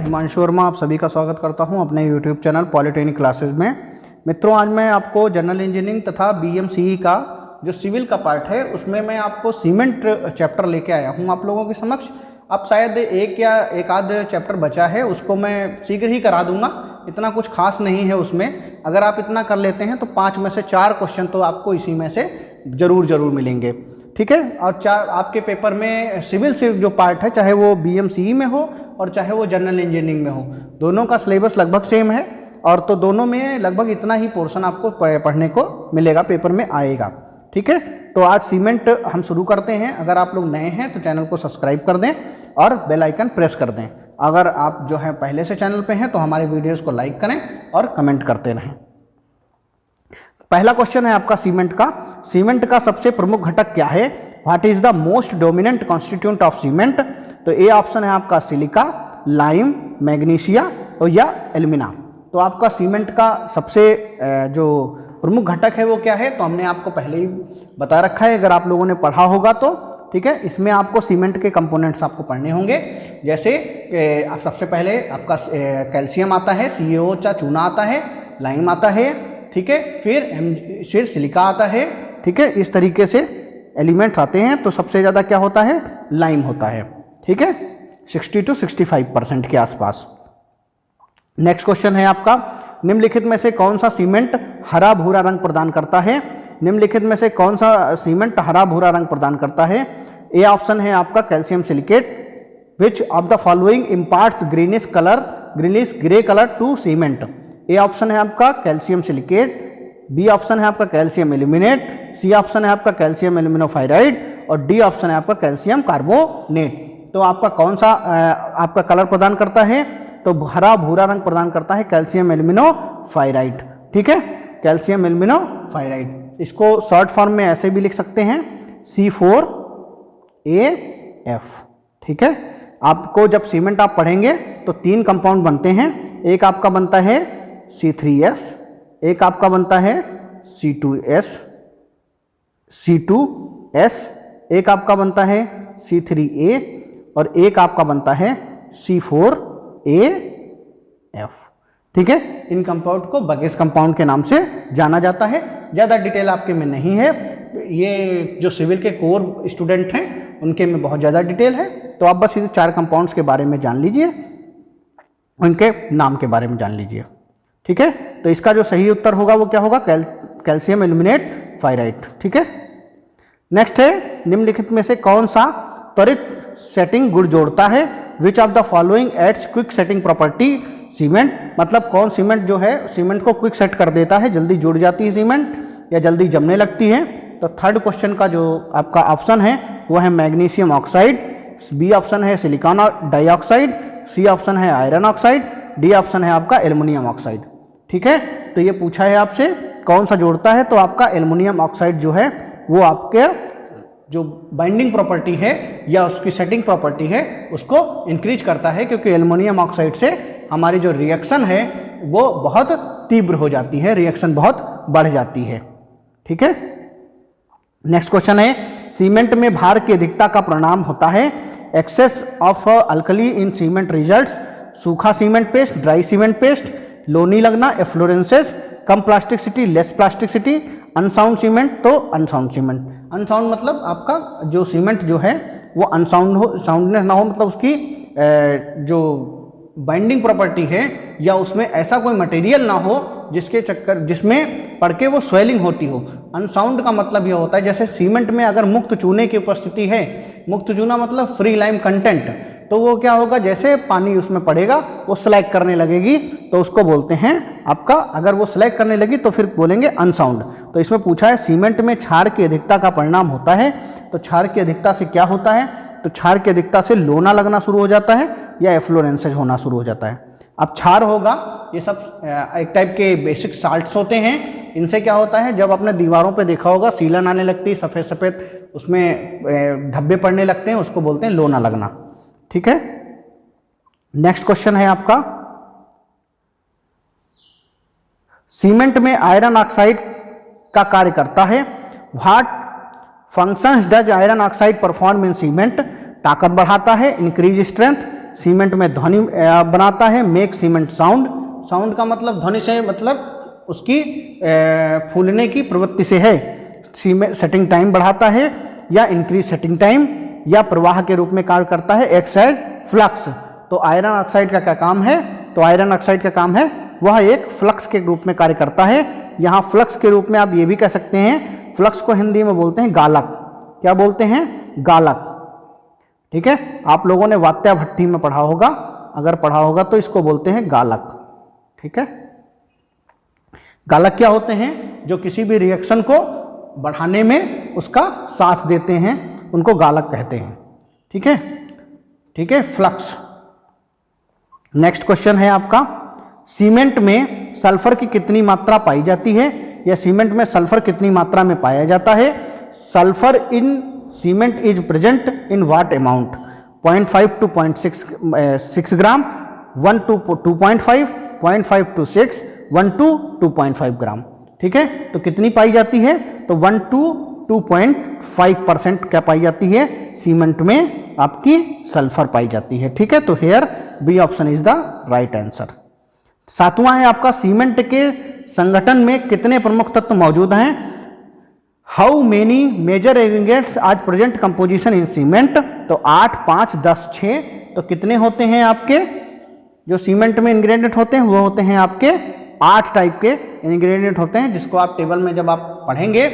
हिमांशु वर्मा आप सभी का स्वागत करता हूं अपने यूट्यूब चैनल पॉलिटेक्निक क्लासेस में। मित्रों, आज मैं आपको जनरल इंजीनियरिंग तथा बीएमसीई का जो सिविल का पार्ट है उसमें मैं आपको सीमेंट चैप्टर लेके आया हूं आप लोगों के समक्ष। अब शायद एक आध चैप्टर बचा है, उसको मैं शीघ्र ही करा दूंगा। इतना कुछ खास नहीं है उसमें। अगर आप इतना कर लेते हैं तो 5 में से 4 क्वेश्चन तो आपको इसी में से ज़रूर मिलेंगे, ठीक है। और आपके पेपर में सिविल सिर्फ जो पार्ट है, चाहे वो बीएमसीई में हो और चाहे वो जनरल इंजीनियरिंग में हो, दोनों का सिलेबस लगभग सेम है और तो दोनों में लगभग इतना ही पोर्शन आपको पढ़ने को मिलेगा, पेपर में आएगा, ठीक है। तो आज सीमेंट हम शुरू करते हैं। अगर आप लोग नए हैं तो चैनल को सब्सक्राइब कर दें और बेल आइकन प्रेस कर दें। अगर आप जो है पहले से चैनल पे हैं तो हमारे वीडियोस को लाइक करें और कमेंट करते रहें। पहला क्वेश्चन है आपका सीमेंट का। सीमेंट का सबसे प्रमुख घटक क्या है? What is the most dominant constituent of cement? तो ए ऑप्शन है आपका सिलिका, लाइम, मैग्नीशिया और या एल्यूमिना। तो आपका सीमेंट का सबसे जो प्रमुख घटक है वो क्या है? तो हमने आपको पहले ही बता रखा है, अगर आप लोगों ने पढ़ा होगा तो, ठीक है। इसमें आपको सीमेंट के कंपोनेंट्स आपको पढ़ने होंगे। जैसे आप सबसे पहले आपका कैल्शियम आता है, CaO चूना आता है, लाइम आता है, ठीक है, फिर सिलिका आता है, ठीक है। इस तरीके से एलिमेंट्स आते हैं। तो सबसे ज़्यादा क्या होता है? लाइम होता है, ठीक है, 60 to 65% के आसपास। नेक्स्ट क्वेश्चन है आपका, निम्नलिखित में से कौन सा सीमेंट हरा भूरा रंग प्रदान करता है? निम्नलिखित में से कौन सा सीमेंट हरा भूरा रंग प्रदान करता है? ए ऑप्शन है आपका calcium silicate. Which of the following imparts greenish grey colour to cement? A option है आपका कैल्शियम सिलिकेट, बी ऑप्शन है आपका कैल्शियम एल्यूमिनेट, सी ऑप्शन है आपका कैल्शियम एल्यूमिनोफाइराइड और डी ऑप्शन है आपका कैल्शियम कार्बोनेट। तो आपका कौन सा आपका कलर प्रदान करता है? तो हरा भूरा रंग प्रदान करता है कैल्शियम एल्यूमिनोफाइराइड, ठीक है, कैल्शियम एल्यूमिनोफाइराइड। इसको शॉर्ट फॉर्म में ऐसे भी लिख सकते हैं C4AF, ठीक है। आपको जब सीमेंट आप पढ़ेंगे तो 3 कंपाउंड बनते हैं। एक आपका बनता है C3S, एक आपका बनता है C2S, एक आपका बनता है C3A और एक आपका बनता है C4AF, ठीक है। इन कंपाउंड को बगेस कंपाउंड के नाम से जाना जाता है। ज़्यादा डिटेल आपके में नहीं है, ये जो सिविल के कोर स्टूडेंट हैं उनके में बहुत ज़्यादा डिटेल है। तो आप बस ये 4 कंपाउंड्स के बारे में जान लीजिए, उनके नाम के बारे में जान लीजिए, ठीक है। तो इसका जो सही उत्तर होगा वो क्या होगा? कैल्शियम एल्यूमिनेट फाइराइड, ठीक है। नेक्स्ट है, निम्नलिखित में से कौन सा त्वरित सेटिंग गुण जोड़ता है? Which of the following aids quick setting property cement? मतलब कौन सीमेंट जो है सीमेंट को क्विक सेट कर देता है, जल्दी जुड़ जाती है सीमेंट या जल्दी जमने लगती है? तो थर्ड क्वेश्चन का जो आपका ऑप्शन है वो है मैग्नीशियम ऑक्साइड, बी ऑप्शन है सिलिकॉन डाइऑक्साइड, सी ऑप्शन है आयरन ऑक्साइड, डी ऑप्शन है आपका एल्युमिनियम ऑक्साइड, ठीक है। तो ये पूछा है आपसे कौन सा जोड़ता है, तो आपका एल्युमिनियम ऑक्साइड जो है वो आपके जो बाइंडिंग प्रॉपर्टी है या उसकी सेटिंग प्रॉपर्टी है उसको इंक्रीज करता है, क्योंकि एल्युमिनियम ऑक्साइड से हमारी जो रिएक्शन है वो बहुत तीव्र हो जाती है, रिएक्शन बहुत बढ़ जाती है, ठीक है। नेक्स्ट क्वेश्चन है, सीमेंट में भार की अधिकता का परिणाम होता है? Excess of alkali in cement results, सूखा cement paste, dry cement paste, लोनी लगना, एफ्लोरेंसेस, कम plasticity, less plasticity, unsound cement. तो अनसाउंड सीमेंट, अनसाउंड मतलब आपका जो सीमेंट जो है वो अनसाउंड हो, साउंडनेस ना हो, मतलब उसकी जो बाइंडिंग प्रॉपर्टी है या उसमें ऐसा कोई मटेरियल ना हो जिसमें पड़ के वो स्वेलिंग होती हो। अनसाउंड का मतलब ये होता है जैसे सीमेंट में अगर मुक्त चूने की उपस्थिति है, मुक्त चूना मतलब फ्री लाइम कंटेंट, तो वो क्या होगा, जैसे पानी उसमें पड़ेगा वो स्लैग करने लगेगी, तो उसको बोलते हैं आपका, अगर वो स्लैग करने लगी तो फिर बोलेंगे अनसाउंड। तो इसमें पूछा है सीमेंट में क्षार की अधिकता का परिणाम होता है, तो क्षार की अधिकता से क्या होता है? तो क्षार की अधिकता से लोना लगना शुरू हो जाता है या एफ्लोरेंसेज होना शुरू हो जाता है। अब क्षार होगा, ये सब एक टाइप के बेसिक साल्ट्स होते हैं। इनसे क्या होता है, जब आपने दीवारों पे देखा होगा सीलन आने लगती है, सफ़ेद सफ़ेद उसमें धब्बे पड़ने लगते हैं, उसको बोलते हैं लोना लगना, ठीक है। नेक्स्ट क्वेश्चन है आपका, सीमेंट में आयरन ऑक्साइड का कार्य करता है? What functions does iron oxide perform in cement? ताकत बढ़ाता है, इंक्रीज स्ट्रेंथ, सीमेंट में ध्वनि बनाता है। मेक सीमेंट साउंड, साउंड का मतलब ध्वनि से मतलब उसकी फूलने की प्रवृत्ति से है। सीमेंट सेटिंग टाइम बढ़ाता है या इंक्रीज सेटिंग टाइम, या प्रवाह के रूप में कार्य करता है। एक्स एज फ्लक्स, तो आयरन ऑक्साइड का क्या काम है, तो आयरन ऑक्साइड का काम है वह एक फ्लक्स के रूप में कार्य करता है। यहाँ फ्लक्स के रूप में आप ये भी कह सकते हैं, फ्लक्स को हिंदी में बोलते हैं गालक। क्या बोलते हैं, गालक। ठीक है, आप लोगों ने वात्या भट्टी में पढ़ा होगा, अगर पढ़ा होगा तो इसको बोलते हैं गालक। ठीक है, गालक क्या होते हैं, जो किसी भी रिएक्शन को बढ़ाने में उसका साथ देते हैं, उनको गालक कहते हैं। ठीक है, ठीक है, फ्लक्स। नेक्स्ट क्वेश्चन है आपका, सीमेंट में सल्फर की कितनी मात्रा पाई जाती है, या सीमेंट में सल्फर कितनी मात्रा में पाया जाता है। Sulphur in cement is present in what amount, 0.5 to 0.6 gram, 1 to 2.5, 0.5 to 6, 1 to 2.5 ग्राम। ठीक है, तो कितनी पाई जाती है, तो 1 to 2.5% क्या पाई जाती है, सीमेंट में आपकी सल्फर पाई जाती है। ठीक है, तो here B option is the right answer. सातवां है आपका, सीमेंट के संगठन में कितने प्रमुख तत्व मौजूद हैं। हाउ मेनी मेजर एग्रीगेट्स आज प्रेजेंट कंपोजिशन इन सीमेंट, तो 8, 5, 10, 6, तो कितने होते हैं आपके जो सीमेंट में इंग्रेडिएंट होते हैं, वो होते हैं आपके 8 टाइप के इंग्रेडिएंट होते हैं, जिसको आप टेबल में जब आप पढ़ेंगे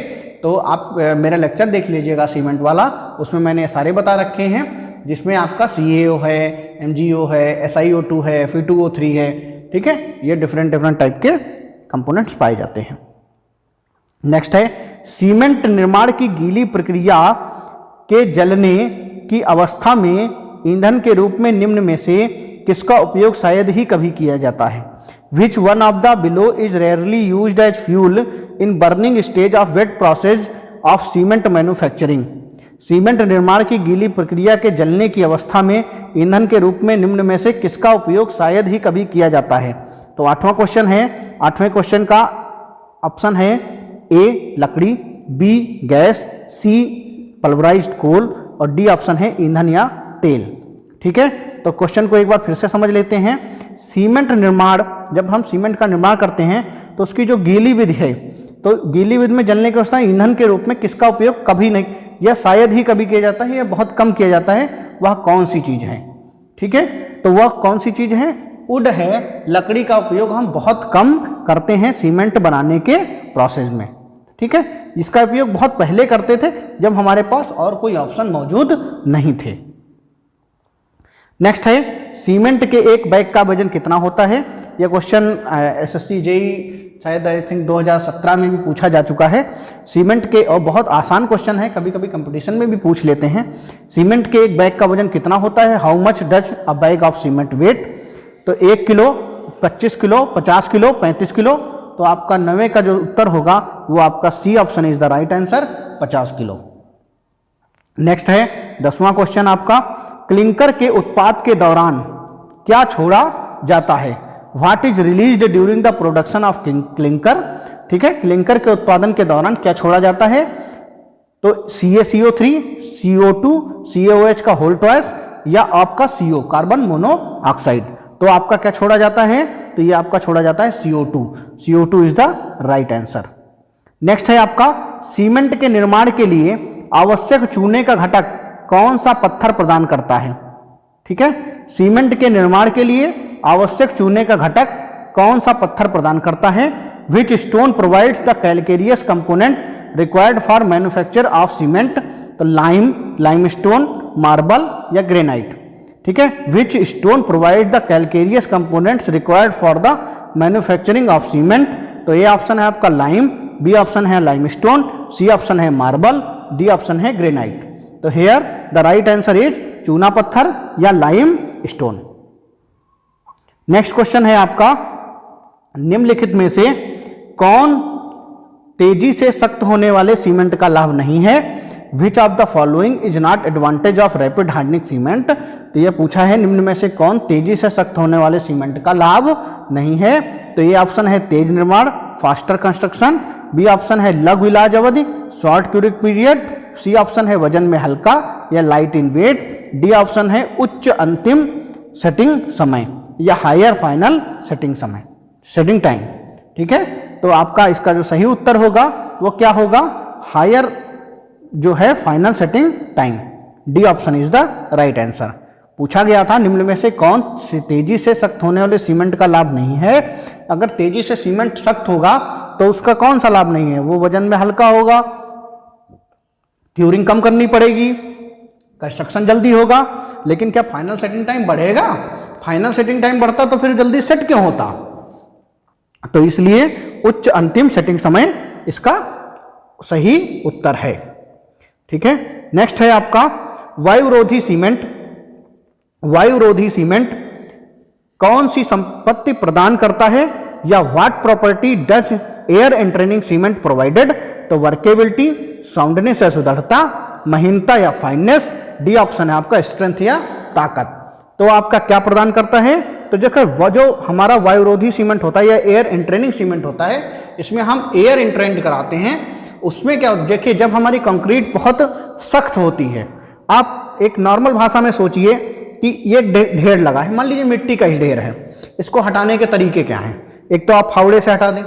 तो आप मेरा लेक्चर देख लीजिएगा सीमेंट वाला, उसमें मैंने सारे बता रखे हैं, जिसमें आपका CaO है, MgO है, SiO2 है, Fe2O3 है। ठीक है, ये डिफरेंट टाइप के कंपोनेंट्स पाए जाते हैं। नेक्स्ट है, सीमेंट निर्माण की गीली प्रक्रिया के जलने की अवस्था में ईंधन के रूप में निम्न में से किसका उपयोग शायद ही कभी किया जाता है। Which one of the below is rarely used as fuel in burning stage of wet process of cement manufacturing. Cement निर्माण की गीली प्रक्रिया के जलने की अवस्था में ईंधन के रूप में निम्न में से किसका उपयोग शायद ही कभी किया जाता है। तो 8वां क्वेश्चन है, 8वें क्वेश्चन का ऑप्शन है ए लकड़ी, बी गैस, सी पल्वराइज्ड कोल और डी ऑप्शन है ईंधन या तेल। ठीक है, तो क्वेश्चन को एक बार फिर से समझ लेते हैं। सीमेंट निर्माण, जब हम सीमेंट का निर्माण करते हैं तो उसकी जो गीली विधि है, तो गीली विधि में जलने के अवस्था ईंधन के रूप में किसका उपयोग कभी नहीं या शायद ही कभी किया जाता है या बहुत कम किया जाता है, वह कौन सी चीज़ है। ठीक है, तो वह कौन सी चीज़ है, वुड है। लकड़ी का उपयोग हम बहुत कम करते हैं सीमेंट बनाने के प्रोसेस में। ठीक है, इसका उपयोग बहुत पहले करते थे जब हमारे पास और कोई ऑप्शन मौजूद नहीं थे। नेक्स्ट है, सीमेंट के एक बैग का वजन कितना होता है। यह क्वेश्चन SSC JEE शायद आई थिंक 2017 में भी पूछा जा चुका है। सीमेंट के, और बहुत आसान क्वेश्चन है, कभी कभी कंपटीशन में भी पूछ लेते हैं। सीमेंट के एक बैग का वजन कितना होता है, how much does a bag of cement weight. तो 1 किलो, 25 किलो, 50 किलो, 35 किलो। तो आपका 9वें का जो उत्तर होगा वो आपका C option is the right answer, 50 kilo. Next है 10वां क्वेश्चन आपका, क्लिंकर के उत्पाद के दौरान क्या छोड़ा जाता है। What is released during the production of clinker. ठीक है, क्लिंकर के उत्पादन के दौरान क्या छोड़ा जाता है, तो CaCO3, CO2, CaOH का होल ट्वाइस या आपका CO कार्बन मोनोऑक्साइड। तो आपका क्या छोड़ा जाता है, तो ये आपका छोड़ा जाता है CO2। CO2 is the right answer. Next है आपका, सीमेंट के निर्माण के लिए आवश्यक चूने का घटक कौन सा पत्थर प्रदान करता है। ठीक है, सीमेंट के निर्माण के लिए आवश्यक चूने का घटक कौन सा पत्थर प्रदान करता है। Which stone provides the calcareous component required for manufacture of cement. तो लाइमस्टोन, मार्बल या ग्रेनाइट। ठीक है, which stone provide the calcareous components required for the manufacturing of cement. तो ये ऑप्शन है आपका लाइम, बी ऑप्शन है लाइमस्टोन, सी ऑप्शन है मार्बल, डी ऑप्शन है ग्रेनाइट। तो here the right answer is चूना पत्थर या लाइम स्टोन। नेक्स्ट क्वेश्चन है आपका, निम्नलिखित में से कौन तेजी से सख्त होने वाले सीमेंट का लाभ नहीं है। Which of the following is not advantage of rapid hardening cement. तो ये पूछा है निम्न में से कौन तेजी से सख्त होने वाले सीमेंट का लाभ नहीं है। तो ये ऑप्शन है तेज निर्माण, फास्टर कंस्ट्रक्शन, बी ऑप्शन है लघु इलाज अवधि, short curing period, C option है वजन में हल्का या light in weight, D option है उच्च अंतिम सेटिंग समय या हायर फाइनल सेटिंग समय, सेटिंग टाइम। ठीक है, तो आपका इसका जो सही उत्तर होगा वो क्या होगा, हायर जो है final setting time. D option is the right answer. पूछा गया था निम्न में से कौन तेजी से सख्त होने वाले सीमेंट का लाभ नहीं है। अगर तेजी से सीमेंट सख्त होगा तो उसका कौन सा लाभ नहीं है, वो वजन में हल्का होगा, क्यूरिंग कम करनी पड़ेगी, कंस्ट्रक्शन जल्दी होगा। लेकिन क्या फाइनल सेटिंग टाइम बढ़ेगा? फाइनल सेटिंग टाइम बढ़ता तो फिर जल्दी सेट क्यों होता? तो इसलिए उच्च अंतिम सेटिंग समय इसका सही उत्तर है। ठीक है, नेक्स्ट है आपका वायुरोधी सीमेंट। वायुरोधी सीमेंट कौन सी संपत्ति प्रदान करता है या what property does air entraining cement provided? तो वर्केबिलिटी, साउंडनेस या सुदृढ़ता, महीनता या फाइननेस। डी ऑप्शन है आपका स्ट्रेंथ या ताकत। तो आपका क्या प्रदान करता है? तो देखो वो जो हमारा वायुरोधी सीमेंट होता है या एयर एंट्रेनिंग सीमेंट होता है, इसमें हम एयर एंट्रेंड कराते हैं। उसमें क्या देखिए, जब हमारी कंक्रीट बहुत सख्त होती है, आप एक नॉर्मल भाषा में सोचिए कि ये ढेर लगा है, मान लीजिए मिट्टी का ही ढेर है, इसको हटाने के तरीके क्या हैं? एक तो आप फावड़े से हटा दें,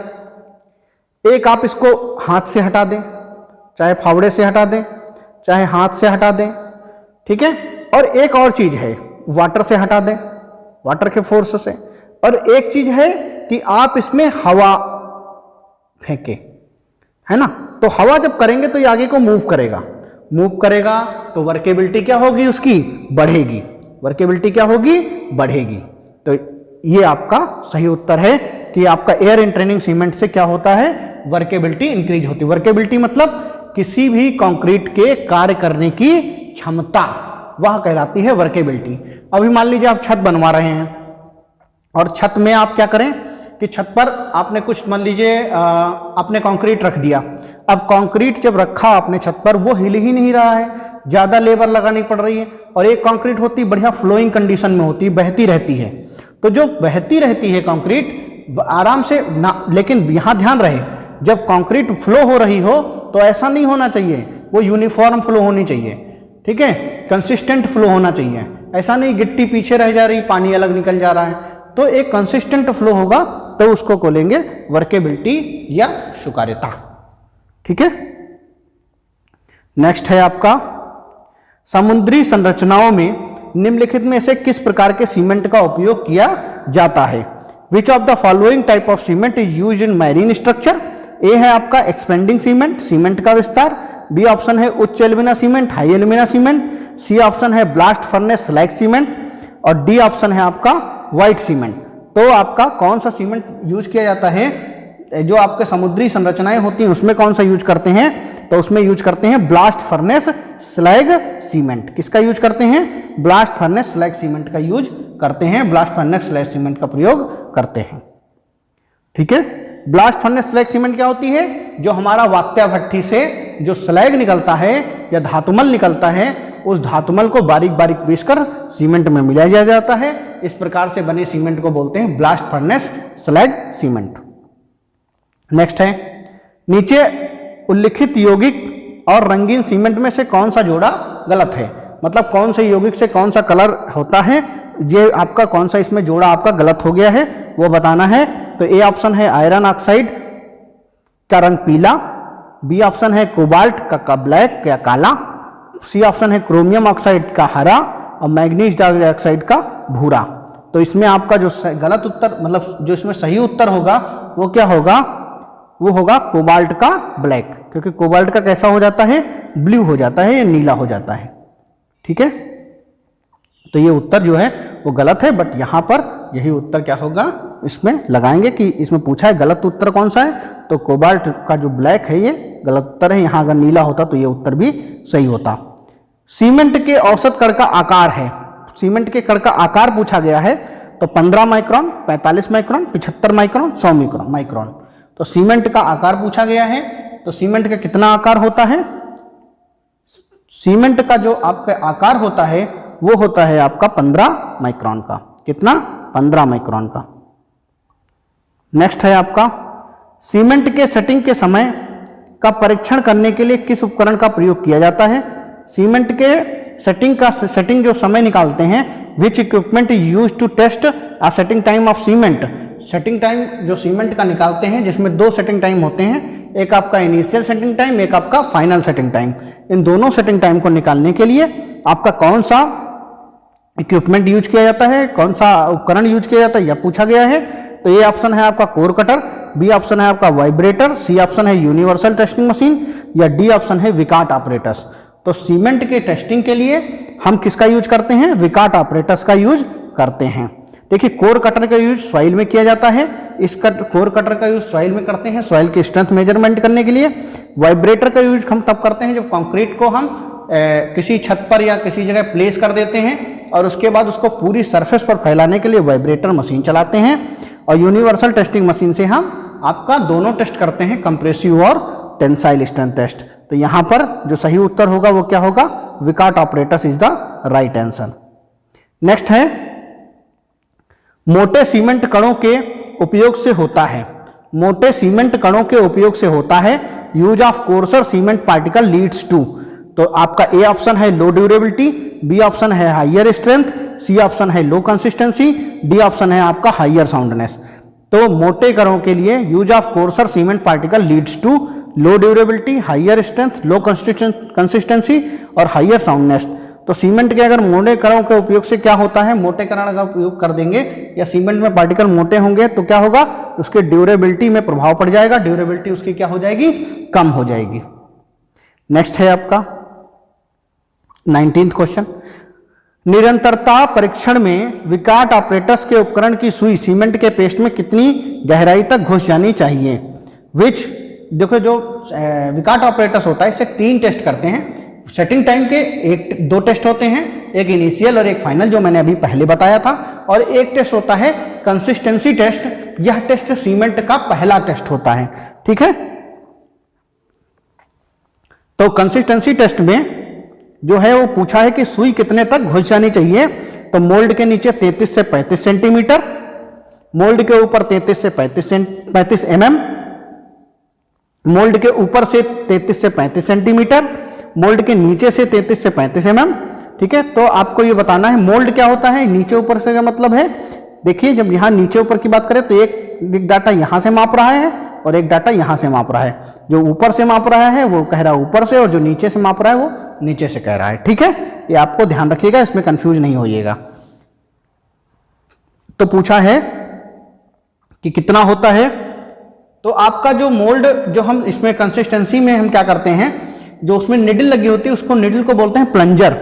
एक आप इसको हाथ से हटा दें, चाहे फावड़े से हटा दें चाहे हाथ से हटा दें। ठीक है, और एक और चीज है वाटर से हटा दें, वाटर के फोर्स से। और एक चीज है कि आप इसमें हवा फेंके, है ना। तो हवा जब करेंगे तो ये आगे को मूव करेगा, मूव करेगा तो वर्केबिलिटी क्या होगी उसकी? बढ़ेगी। वर्केबिलिटी क्या होगी? बढ़ेगी। तो ये आपका सही उत्तर है कि आपका एयर एंट्रेनिंग सीमेंट से क्या होता है? वर्केबिलिटी इंक्रीज होती है। वर्केबिलिटी मतलब किसी भी कंक्रीट के कार्य करने की क्षमता, वह कहलाती है वर्केबिलिटी। अभी मान लीजिए आप छत बनवा रहे हैं और छत में आप क्या करें कि छत पर आपने कुछ मान लीजिए आपने कंक्रीट रख दिया। अब कंक्रीट जब रखा आपने छत पर, वो हिल ही नहीं रहा है, ज़्यादा लेबर लगानी पड़ रही है। और एक कंक्रीट होती बढ़िया फ्लोइंग कंडीशन में होती है, बहती रहती है। तो जो बहती रहती है कंक्रीट आराम से ना, लेकिन यहाँ ध्यान रहे जब कंक्रीट फ्लो हो रही हो तो ऐसा नहीं होना चाहिए, वो यूनिफॉर्म फ्लो होनी चाहिए। ठीक है, कंसिस्टेंट फ्लो होना चाहिए। ऐसा नहीं गिट्टी पीछे रह जा रही, पानी अलग निकल जा रहा है। तो एक कंसिस्टेंट फ्लो होगा तो उसको बोलेंगे वर्केबिलिटी या स्वीकार्यता। ठीक है, नेक्स्ट है आपका समुद्री संरचनाओं में निम्नलिखित में से किस प्रकार के सीमेंट का उपयोग किया जाता है? Which of the following type of cement is use in marine structure? A है आपका एक्सपेंडिंग सीमेंट, सीमेंट का विस्तार। बी ऑप्शन है उच्च alumina cement, high alumina cement. C option है ब्लास्ट फर्नेस स्लैग सीमेंट। और डी ऑप्शन है आपका व्हाइट सीमेंट। तो आपका कौन सा सीमेंट यूज किया जाता है? जो आपके समुद्री संरचनाएं होती हैं उसमें कौन सा यूज करते हैं? तो उसमें यूज करते हैं ब्लास्ट फर्नेस स्लैग सीमेंट। किसका यूज करते हैं? ब्लास्ट फर्नेस स्लैग सीमेंट का यूज करते हैं, ब्लास्ट फर्नेस स्लैग सीमेंट का प्रयोग करते हैं। ठीक है, ब्लास्ट फर्नेस स्लैग सीमेंट क्या होती है? जो हमारा वात्या भट्ठी से जो स्लैग निकलता है या धातुमल निकलता है, उस धातुमल को बारीक बारीक पीसकर सीमेंट में मिलाया जाता है। इस प्रकार से बने सीमेंट को बोलते हैं blast furnace slag cement. Next है, नीचे उल्लिखित यौगिक और रंगीन सीमेंट में से कौन सा जोड़ा गलत है? मतलब कौन से यौगिक से कौन सा कलर होता है, ये आपका कौन सा इसमें जोड़ा आपका गलत हो गया है वो बताना है। तो ए ऑप्शन है आयरन ऑक्साइड का रंग पीला, बी ऑप्शन है कोबाल्ट का ब्लैक या काला, सी ऑप्शन है क्रोमियम ऑक्साइड का हरा और मैग्नीज डाइऑक्साइड का भूरा। तो इसमें आपका जो गलत उत्तर मतलब जो इसमें सही उत्तर होगा वो क्या होगा? वो होगा कोबाल्ट का ब्लैक, क्योंकि कोबाल्ट का कैसा हो जाता है? ब्लू हो जाता है या नीला हो जाता है। ठीक है, तो ये उत्तर जो है वो गलत है, बट यहाँ पर यही उत्तर क्या होगा इसमें लगाएंगे कि इसमें पूछा है गलत उत्तर कौन सा है, तो कोबाल्ट का जो ब्लैक है ये गलत उत्तर है। यहाँ अगर नीला होता तो ये उत्तर भी सही होता। सीमेंट के औसत कण का आकार है, सीमेंट के कण का आकार पूछा गया है, तो 15 माइक्रोन, 45 माइक्रोन, 75 माइक्रोन, 100 माइक्रोन। तो सीमेंट का आकार पूछा गया है, तो सीमेंट का कितना आकार होता है? सीमेंट का जो आपका आकार होता है वो होता है आपका 15 माइक्रोन का। कितना? 15 माइक्रोन का। नेक्स्ट है आपका सीमेंट के सेटिंग के समय का परीक्षण करने के लिए किस उपकरण का प्रयोग किया जाता है? सीमेंट के सेटिंग जो समय निकालते हैं, which equipment use to test a setting time of cement. Setting time जो सीमेंट का निकालते हैं, जिसमें 2 सेटिंग टाइम होते हैं, एक आपका इनिशियल सेटिंग टाइम, एक आपका फाइनल सेटिंग टाइम। इन दोनों सेटिंग टाइम को निकालने के लिए आपका कौन सा इक्विपमेंट यूज किया जाता है, कौन सा उपकरण यूज किया जाता है, यह पूछा गया है। तो ये ऑप्शन है आपका कोर कटर, बी ऑप्शन है आपका वाइब्रेटर, सी ऑप्शन है यूनिवर्सल टेस्टिंग मशीन, या डी ऑप्शन है विकाट ऑपरेटर्स। तो सीमेंट के टेस्टिंग के लिए हम किसका यूज करते हैं? विकाट ऑपरेटर्स का यूज करते हैं। देखिए, कोर कटर का यूज सॉइल में किया जाता है। कोर कटर का यूज सॉइल में करते हैं, सॉइल की स्ट्रेंथ मेजरमेंट करने के लिए। वाइब्रेटर का यूज हम तब करते हैं जब कंक्रीट को हम किसी छत पर या किसी जगह प्लेस कर देते हैं और उसके बाद उसको पूरी सरफेस पर फैलाने के लिए वाइब्रेटर मशीन चलाते हैं। और यूनिवर्सल टेस्टिंग मशीन से हम आपका दोनों टेस्ट करते हैं, कंप्रेसिव और टेंसाइल स्ट्रेंथ टेस्ट। तो यहां पर जो सही उत्तर होगा वो क्या होगा? Vicat operators is the right answer. Next है, मोटे सीमेंट कणों के उपयोग से होता है। मोटे सीमेंट कणों के उपयोग से होता है use of coarser cement particle leads to. तो आपका ए ऑप्शन है लो ड्यूरेबिलिटी, बी ऑप्शन है हाइयर स्ट्रेंथ, सी ऑप्शन है लो कंसिस्टेंसी, डी ऑप्शन है आपका हाइयर साउंडनेस। तो मोटे कणों के लिए use of coarser cement particle leads to low durability, higher strength, low consistency और हाइयर साउंडनेस। तो सीमेंट के अगर मोटे कणों के उपयोग से क्या होता है? मोटे कण का उपयोग कर देंगे या सीमेंट में पार्टिकल मोटे होंगे तो क्या होगा? उसके ड्यूरेबिलिटी में प्रभाव पड़ जाएगा, ड्यूरेबिलिटी उसकी क्या हो जाएगी? कम हो जाएगी। नेक्स्ट है आपका 19th क्वेश्चन, निरंतरता परीक्षण में विकाट ऑपरेटर्स के उपकरण की सुई सीमेंट के पेस्ट में कितनी गहराई तक घुस जानी चाहिए? विच, देखो जो विकाट ऑपरेटर्स होता है इससे 3 टेस्ट करते हैं। सेटिंग टाइम के 2 टेस्ट होते हैं, एक इनिशियल और एक फाइनल, जो मैंने अभी पहले बताया था। और एक टेस्ट होता है कंसिस्टेंसी टेस्ट। यह टेस्ट सीमेंट का पहला टेस्ट होता है, ठीक है। तो कंसिस्टेंसी टेस्ट में जो है वो पूछा है कि सुई कितने तक घुस जानी चाहिए। तो मोल्ड के नीचे 33 से 35 सेंटीमीटर, मोल्ड के ऊपर 33 से 35 mm, मोल्ड के ऊपर से 33 से 35 सेंटीमीटर, मोल्ड के नीचे से 33 से 35 mm, ठीक है। तो आपको ये बताना है मोल्ड क्या होता है, नीचे ऊपर से का मतलब है। देखिए, जब यहाँ नीचे ऊपर की बात करें तो एक डाटा यहाँ से माप रहा है और एक डाटा यहाँ से माप रहा है। जो ऊपर से माप रहा है वो कह रहा है ऊपर से, और जो नीचे से माप रहा है वो नीचे से कह रहा है, ठीक है। ये आपको ध्यान रखिएगा, इसमें कंफ्यूज नहीं होइएगा। तो पूछा है कि कितना होता है। तो आपका जो मोल्ड, जो हम इसमें कंसिस्टेंसी में हम क्या करते हैं, जो उसमें निडल लगी होती है उसको निडल को बोलते हैं प्लंजर,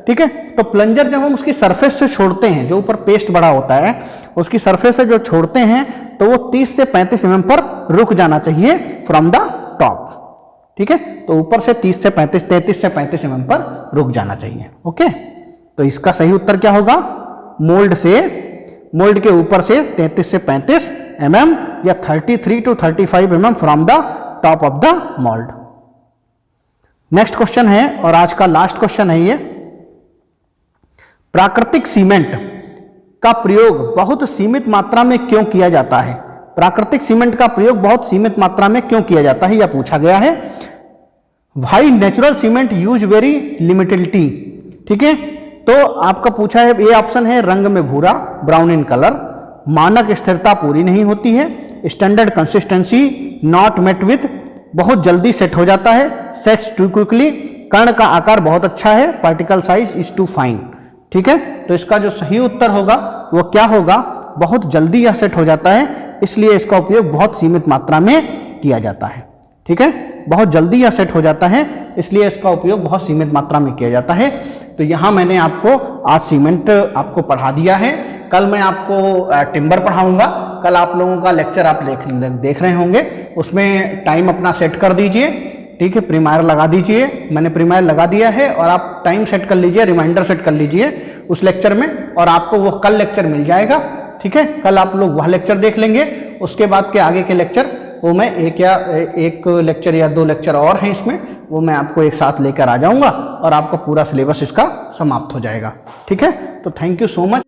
ठीक है। तो प्लंजर जब हम उसकी सरफेस से छोड़ते हैं, जो ऊपर पेस्ट बड़ा होता है उसकी सरफेस से जो छोड़ते हैं तो वो 30 से 35 mm पर रुक जाना चाहिए फ्रॉम द टॉप, ठीक है। तो ऊपर से 33 से 35 mm पर रुक जाना चाहिए, ओके। तो इसका सही उत्तर क्या होगा? मोल्ड के ऊपर से 33 से 35 mm या 33 to 35 mm from the top of the mould. Next question है और आज का लास्ट क्वेश्चन है ये, प्राकृतिक सीमेंट का प्रयोग बहुत सीमित मात्रा में क्यों किया जाता है? प्राकृतिक सीमेंट का प्रयोग बहुत सीमित मात्रा में क्यों किया जाता है, यह पूछा गया है। Why natural cement use very limitedly, ठीक है। तो आपका पूछा है, ये ऑप्शन है रंग में भूरा, ब्राउन इन कलर, मानक स्थिरता पूरी नहीं होती है, standard consistency not met with, बहुत जल्दी सेट हो जाता है, सेट्स टू क्विकली, कण का आकार बहुत अच्छा है, particle size is too fine, ठीक है। तो इसका जो सही उत्तर होगा वो क्या होगा? बहुत जल्दी यह सेट हो जाता है, इसलिए इसका उपयोग बहुत सीमित मात्रा में किया जाता है, ठीक है। बहुत जल्दी यह सेट हो जाता है, इसलिए इसका उपयोग बहुत सीमित मात्रा में किया जाता है। तो यहाँ मैंने आपको आज सीमेंट आपको पढ़ा दिया है। कल मैं आपको टिम्बर पढ़ाऊंगा। कल आप लोगों का लेक्चर आप देख रहे होंगे, उसमें टाइम अपना सेट कर दीजिए, ठीक है। प्रीमायर लगा दीजिए, मैंने प्रीमायर लगा दिया है, और आप टाइम सेट कर लीजिए, रिमाइंडर सेट कर लीजिए उस लेक्चर में, और आपको वो कल लेक्चर मिल जाएगा, ठीक है। कल आप लोग वह लेक्चर देख लेंगे। उसके बाद के आगे के लेक्चर वो मैं एक लेक्चर या 2 लेक्चर और हैं इसमें, वो मैं आपको एक साथ लेकर आ जाऊंगा और आपका पूरा सिलेबस इसका समाप्त हो जाएगा, ठीक है। तो थैंक यू सो मच।